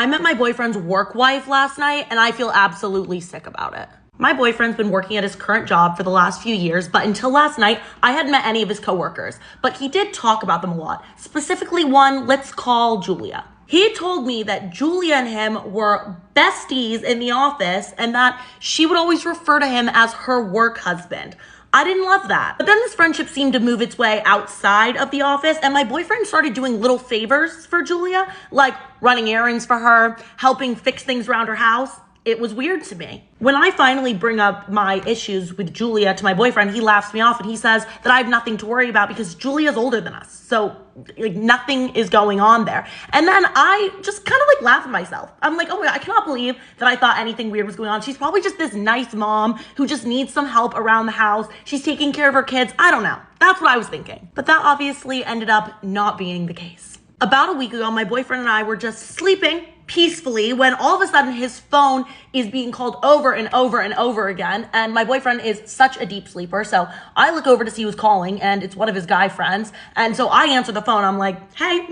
I met my boyfriend's work wife last night and I feel absolutely sick about it. My boyfriend's been working at his current job for the last few years, but until last night, I hadn't met any of his coworkers. But he did talk about them a lot, specifically one let's call Julia. He told me that Julia and him were besties in the office and that she would always refer to him as her work husband. I didn't love that. But then this friendship seemed to move its way outside of the office, and my boyfriend started doing little favors for Julia, like running errands for her, helping fix things around her house. It was weird to me. When I finally bring up my issues with Julia to my boyfriend, he laughs me off and he says that I have nothing to worry about because Julia's older than us. So like nothing is going on there. And then I just kind of like laugh at myself. I'm like, oh my God, I cannot believe that I thought anything weird was going on. She's probably just this nice mom who just needs some help around the house. She's taking care of her kids. I don't know. That's what I was thinking. But that obviously ended up not being the case. About a week ago, my boyfriend and I were just sleeping peacefully when all of a sudden his phone is being called over and over and over again. And my boyfriend is such a deep sleeper. So I look over to see who's calling and it's one of his guy friends. And so I answer the phone. I'm like, hey,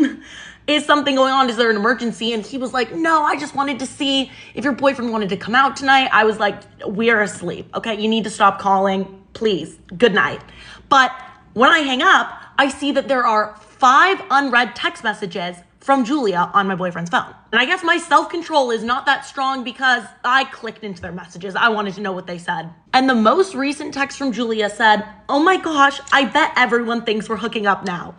is something going on? Is there an emergency? And he was like, no, I just wanted to see if your boyfriend wanted to come out tonight. I was like, we're asleep. Okay, you need to stop calling, please. Good night. But when I hang up, I see that there are 5 unread text messages from Julia on my boyfriend's phone. And I guess my self-control is not that strong because I clicked into their messages. I wanted to know what they said. And the most recent text from Julia said, oh my gosh, I bet everyone thinks we're hooking up now.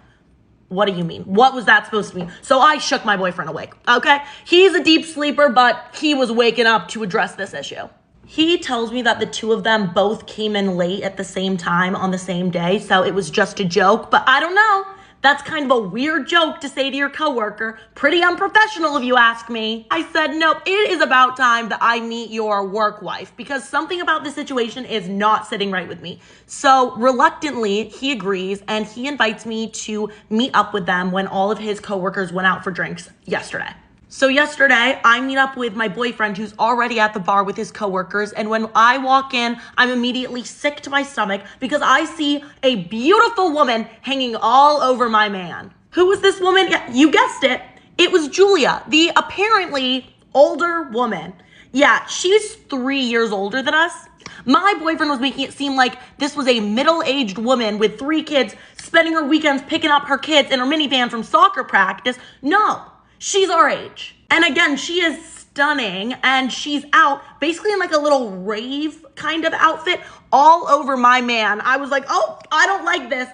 What do you mean? What was that supposed to mean? So I shook my boyfriend awake, okay? He's a deep sleeper, but he was waking up to address this issue. He tells me that the two of them both came in late at the same time on the same day, so it was just a joke, but I don't know. That's kind of a weird joke to say to your coworker. Pretty unprofessional if you ask me. I said, nope, it is about time that I meet your work wife because something about this situation is not sitting right with me. So reluctantly, he agrees and he invites me to meet up with them when all of his coworkers went out for drinks yesterday. So yesterday, I meet up with my boyfriend who's already at the bar with his coworkers. And when I walk in, I'm immediately sick to my stomach because I see a beautiful woman hanging all over my man. Who was this woman? Yeah, you guessed it. It was Julia, the apparently older woman. Yeah, she's 3 years older than us. My boyfriend was making it seem like this was a middle-aged woman with 3 kids spending her weekends picking up her kids in her minivan from soccer practice. No. She's our age. And again, she is stunning and she's out basically in like a little rave kind of outfit all over my man. I was like, oh, I don't like this.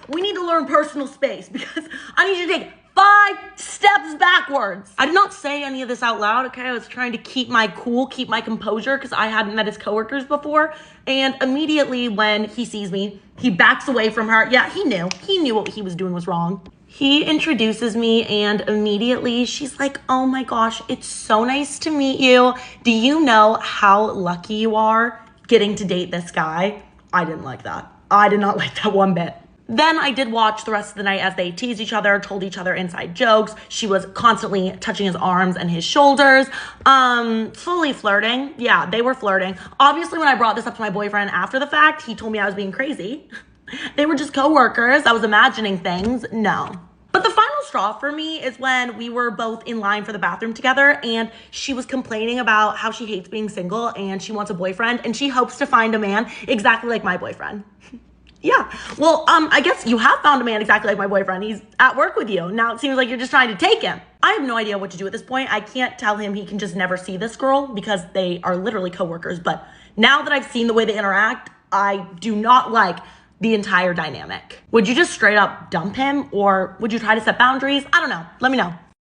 We need to learn personal space because I need you to take 5 steps backwards. I did not say any of this out loud, okay? I was trying to keep my cool, keep my composure because I hadn't met his coworkers before. And immediately when he sees me, he backs away from her. Yeah, he knew what he was doing was wrong. He introduces me and immediately she's like, oh my gosh, it's so nice to meet you. Do you know how lucky you are getting to date this guy? I didn't like that. I did not like that one bit. Then I did watch the rest of the night as they teased each other, told each other inside jokes. She was constantly touching his arms and his shoulders, fully flirting. Yeah, they were flirting. Obviously, when I brought this up to my boyfriend after the fact, he told me I was being crazy. They were just coworkers. I was imagining things. No. But the final straw for me is when we were both in line for the bathroom together and she was complaining about how she hates being single and she wants a boyfriend and she hopes to find a man exactly like my boyfriend. Yeah. Well, I guess you have found a man exactly like my boyfriend. He's at work with you. Now it seems like you're just trying to take him. I have no idea what to do at this point. I can't tell him he can just never see this girl because they are literally coworkers. But now that I've seen the way they interact, I do not like the entire dynamic. Would you just straight up dump him or would you try to set boundaries? I don't know. Let me know.